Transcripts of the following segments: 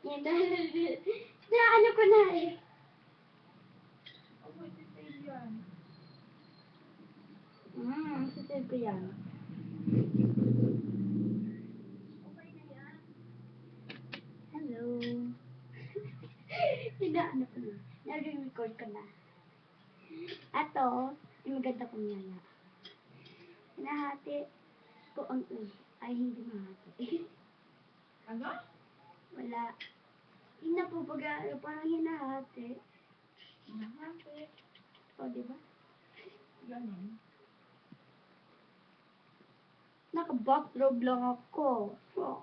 Yan na ano ko na eh. Sisave ko yan. Hello. Hinaano ko na. Nare-record ko na. Ato, yung maganda kong yaya. Hinahati ko ang ay hindi mahati. Ano? Wala. Hinapupaga, parang hinahati. Hinahati. O, diba? Ganun. Naka-backdrop lang ako. So,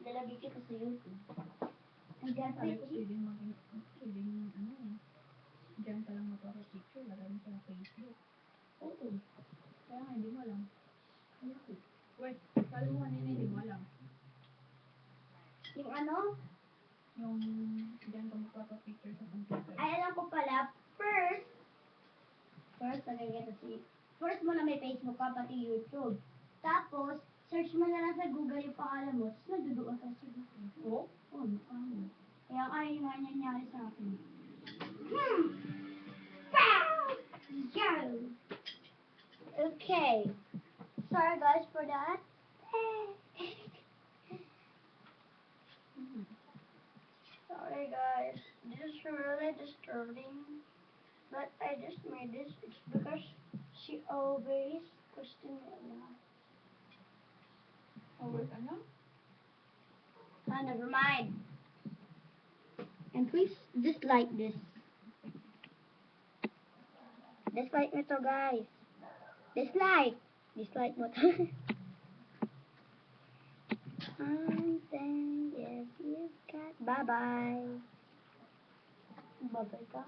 lalagay kita sa YouTube. Nandiyan Sabi ko, pwedeng ano eh. Diyan ka lang magpapapicture, lagay mo sa Facebook. Oo. Kaya nga, hindi mo alam. Wait, sabi mo kanina, hindi mo alam. Yung ano? Yung diyan ka magpapapicture sa computer. Ay, alam ko pala. First, lagay kita sa first mo na may Facebook ka, pati YouTube. Tapos, search mo na lang sa Google yung pangalan mo, tapos naduduan ka sa YouTube. Oo? Oo, mukha mo. Kaya kaya nga nangyari sa akin. Go! Okay. Sorry guys for that. Sorry guys. This is really disturbing. But I just made this. It's because she always question me a lot. Always ano? Ah, never mind. And please dislike this. Dislike mo to, guys. Dislike! Dislike mo to. Something if you've got... Bye-bye. Bye-bye ka?